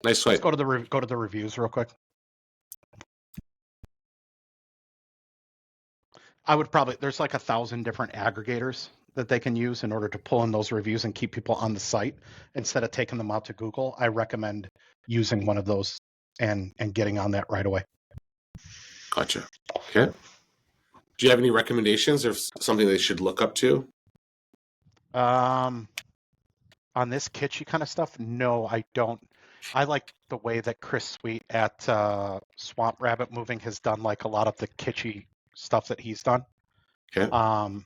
Nice swipe. Let's go to the reviews real quick. I would probably there's like 1,000 different aggregators that they can use in order to pull in those reviews and keep people on the site instead of taking them out to Google. I recommend using one of those and getting on that right away. Gotcha. Okay. Do you have any recommendations or something they should look up to? On this kitschy kind of stuff, no, I don't. I like the way that Chris Sweet at Swamp Rabbit Moving has done like a lot of the kitschy stuff that he's done. Okay.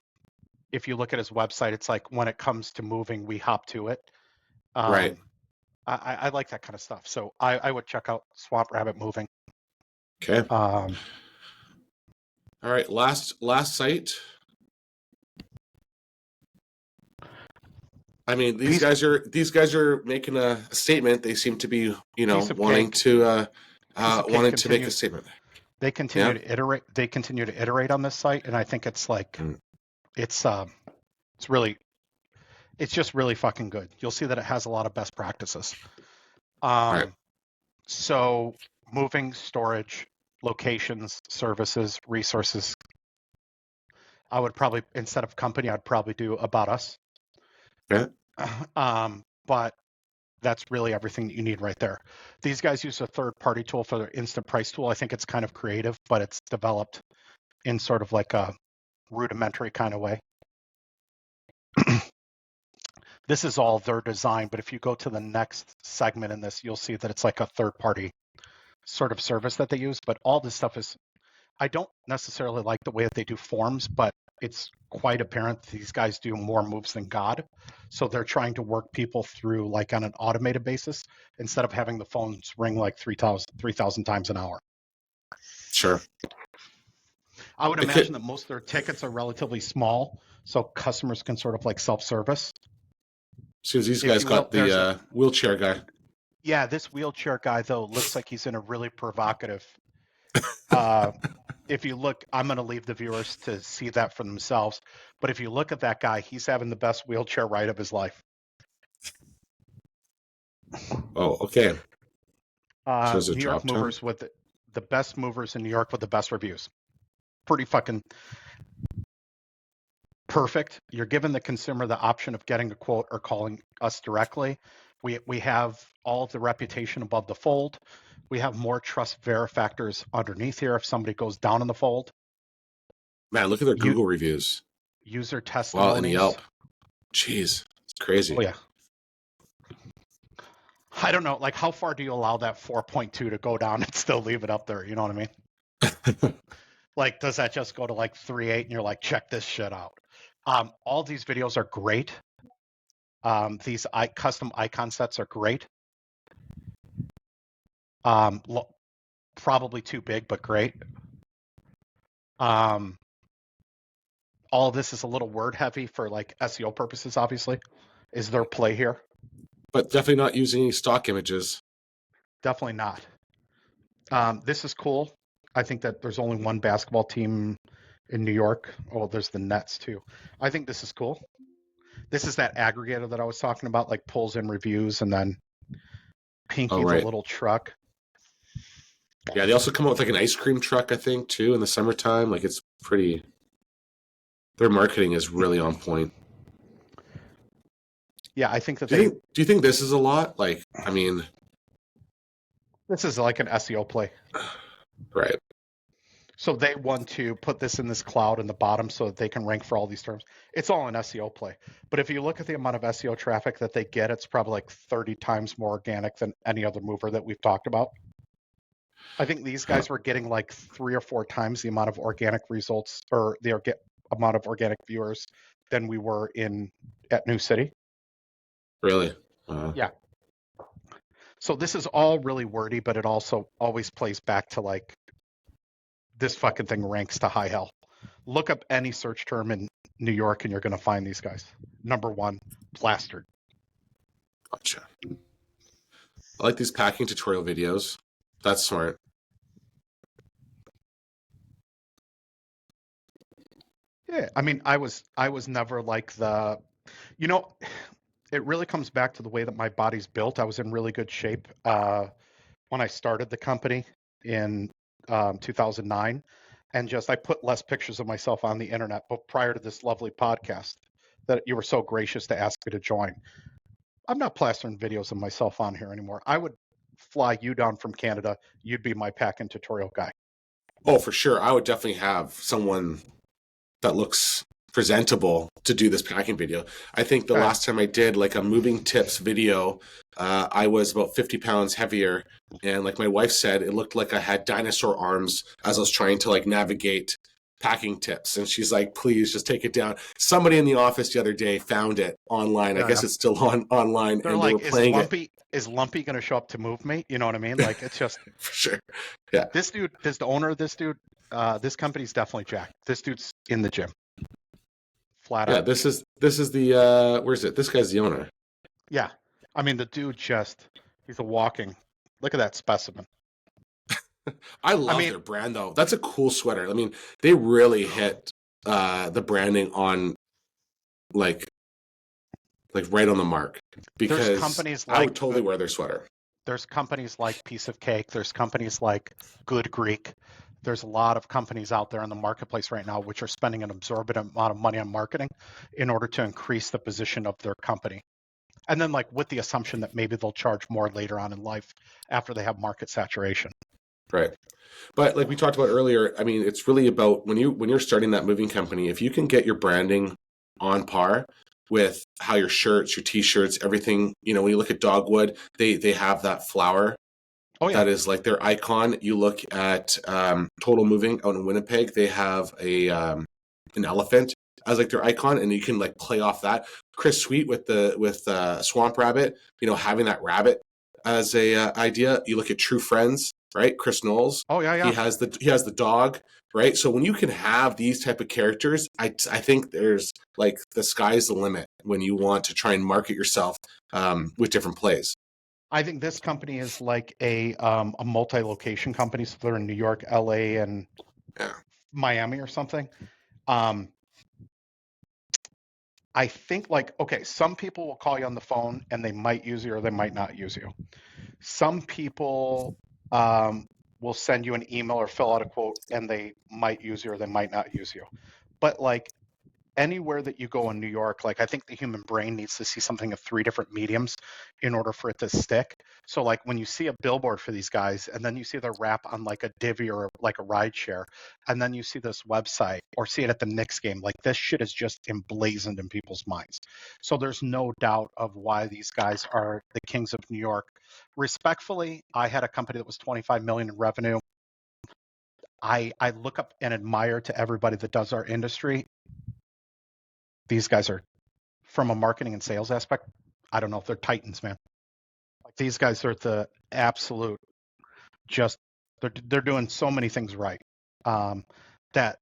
If you look at his website, it's like when it comes to moving, we hop to it. Right. I like that kind of stuff. So I would check out Swamp Rabbit Moving. Okay. All right. Last site. I mean, these guys are making a statement. They seem to be, wanting to make a statement. They continue to iterate. They continue to iterate on this site, and I think it's like, it's just really fucking good. You'll see that it has a lot of best practices. Right. So moving, storage, locations, services, resources. I would probably, instead of company, I'd probably do about us. Yeah. But that's really everything that you need right there. These guys use a third-party tool for their instant price tool. I think it's kind of creative, but it's developed in sort of like a rudimentary kind of way. This is all their design, but if you go to the next segment in this, you'll see that it's like a third-party sort of service that they use. But all this stuff is, I don't necessarily like the way that they do forms, but it's quite apparent these guys do more moves than God. So they're trying to work people through like on an automated basis instead of having the phones ring like 3,000 times an hour. Sure. I would imagine that most of their tickets are relatively small, so customers can sort of like self-service. As soon as these guys got the wheelchair guy. Yeah, this wheelchair guy, though, looks like he's in a really provocative... if you look, I'm going to leave the viewers to see that for themselves. But if you look at that guy, he's having the best wheelchair ride of his life. Oh, okay. New York movers with the best movers in New York with the best reviews. Pretty fucking perfect. You're giving the consumer the option of getting a quote or calling us directly. We have all of the reputation above the fold. We have more trust verifactors underneath here if somebody goes down in the fold. Man, look at their Google reviews. User testimonials. Wow, and Yelp. Jeez, it's crazy. Oh, yeah. I don't know, like how far do you allow that 4.2 to go down and still leave it up there? You know what I mean? Like, does that just go to like 3.8 and you're like, check this shit out? All these videos are great. These custom icon sets are great. Probably too big, but great. All of this is a little word heavy for like SEO purposes, obviously. Is there play here? But definitely not using any stock images. Definitely not. This is cool. I think that there's only one basketball team in New York. Oh, there's the Nets too. I think this is cool. This is that aggregator that I was talking about, like pulls in reviews and then Pinky, the little truck. Yeah, they also come out with like an ice cream truck, I think, too, in the summertime. Like, it's pretty. Their marketing is really on point. Yeah, I think that do you think this is a lot? Like, I mean, this is like an SEO play. Right. So they want to put this in this cloud in the bottom so that they can rank for all these terms. It's all an SEO play. But if you look at the amount of SEO traffic that they get, it's probably like 30 times more organic than any other mover that we've talked about. I think these guys were getting like 3 or 4 times the amount of organic results or the amount of organic viewers than we were at New City. Really? Yeah. So this is all really wordy, but it also always plays back to like, this fucking thing ranks to high hell. Look up any search term in New York and you're going to find these guys. Number 1, plastered. Gotcha. I like these packing tutorial videos. That's smart. Yeah, I mean, I was never like it really comes back to the way that my body's built. I was in really good shape when I started the company in 2009, and I put less pictures of myself on the internet. But prior to this lovely podcast that you were so gracious to ask me to join, I'm not plastering videos of myself on here anymore. I would fly you down from Canada. You'd be my packing tutorial guy. Oh, for sure. I would definitely have someone that looks presentable to do this packing video. I think the last time I did like a moving tips video, I was about 50 pounds heavier. And like my wife said, it looked like I had dinosaur arms as I was trying to like navigate packing tips. And she's like, please just take it down. Somebody in the office the other day found it online. I guess it's still online. They're and like, they were playing it. Is Lumpy going to show up to move me? You know what I mean? Like, it's just for sure. Yeah. This dude, the owner of this dude, this company's definitely jacked. This dude's in the gym. Flat out. Yeah, this is the where's it? This guy's the owner. Yeah. I mean, the dude he's a walking. Look at that specimen. I love their brand though. That's a cool sweater. I mean, they really hit the branding on like right on the mark, because companies I would totally wear their sweater. There's companies like Piece of Cake. There's companies like Good Greek. There's a lot of companies out there in the marketplace right now which are spending an exorbitant amount of money on marketing in order to increase the position of their company. And then like with the assumption that maybe they'll charge more later on in life after they have market saturation. Right. But like we talked about earlier, I mean, it's really about when you're starting that moving company, if you can get your branding on par with how your shirts, your t-shirts, everything, when you look at Dogwood, they have that flower. Oh, yeah. That is like their icon. You look at Total Moving out in Winnipeg, they have an elephant as like their icon, and you can like play off that. Chris Sweet with Swamp Rabbit, having that rabbit as a idea. You look at True Friends, right? Chris Knowles. Oh yeah. He has the dog, right? So when you can have these type of characters, I think there's like the sky's the limit when you want to try and market yourself with different plays. I think this company is like a multi-location company. So they're in New York, LA, and Miami or something. I think some people will call you on the phone and they might use you or they might not use you. Some people will send you an email or fill out a quote and they might use you or they might not use you. But like anywhere that you go in New York, like I think the human brain needs to see something of 3 different mediums in order for it to stick. So like when you see a billboard for these guys and then you see their rap on like a divvy or like a ride share, and then you see this website or see it at the Knicks game, like this shit is just emblazoned in people's minds. So there's no doubt of why these guys are the kings of New York. Respectfully, I had a company that was 25 million in revenue. I look up and admire to everybody that does our industry. These guys are, from a marketing and sales aspect, I don't know if they're titans, man. Like these guys are the absolute, just they're doing so many things right, that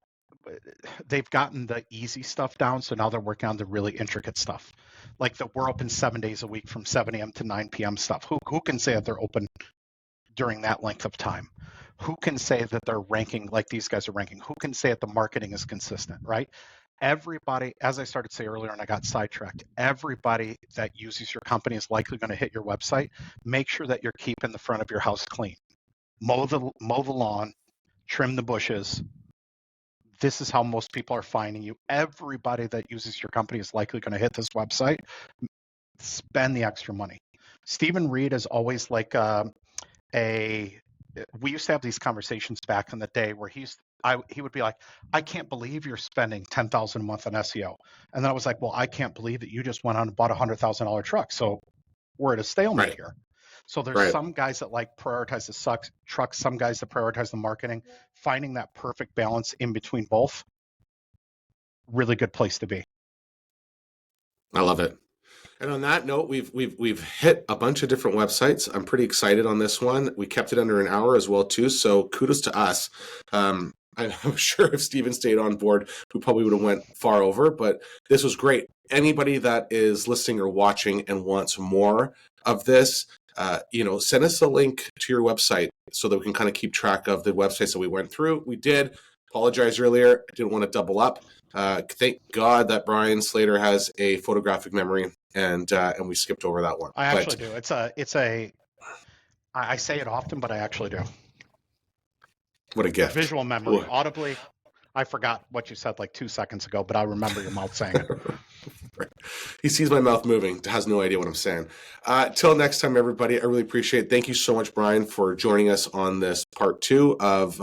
they've gotten the easy stuff down. So now they're working on the really intricate stuff, like the we're open 7 days a week from 7 a.m. to 9 p.m. stuff. Who can say that they're open during that length of time? Who can say that they're ranking like these guys are ranking? Who can say that the marketing is consistent, right? Everybody, as I started to say earlier and I got sidetracked, everybody that uses your company is likely going to hit your website. Make sure that you're keeping the front of your house clean. Mow the lawn, trim the bushes. This is how most people are finding you. Everybody that uses your company is likely going to hit this website. Spend the extra money. Stephen Reed is always like we used to have these conversations back in the day where he would be like, I can't believe you're spending $10,000 a month on SEO. And then I was like, well, I can't believe that you just went on and bought a $100,000 truck. So we're at a stalemate here. So there's some guys that like prioritize the trucks, some guys that prioritize the marketing. Finding that perfect balance in between both, really good place to be. I love it. And on that note, we've hit a bunch of different websites. I'm pretty excited on this one. We kept it under an hour as well too, so kudos to us. I'm sure if Steven stayed on board, we probably would have went far over, but this was great. Anybody that is listening or watching and wants more of this, send us a link to your website so that we can kind of keep track of the websites that we went through. We did. Apologize earlier. I didn't want to double up. Thank God that Brian Slater has a photographic memory, and we skipped over that one. I actually do. I say it often, but I actually do. What a gift. Visual memory. Audibly, I forgot what you said like 2 seconds ago, but I remember your mouth saying it. He sees my mouth moving, has no idea what I'm saying. Till next time, everybody, I really appreciate it. Thank you so much, Brian, for joining us on this part 2 of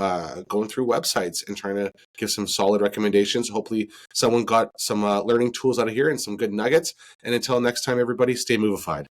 going through websites and trying to give some solid recommendations. Hopefully someone got some learning tools out of here and some good nuggets. And until next time, everybody, stay movified.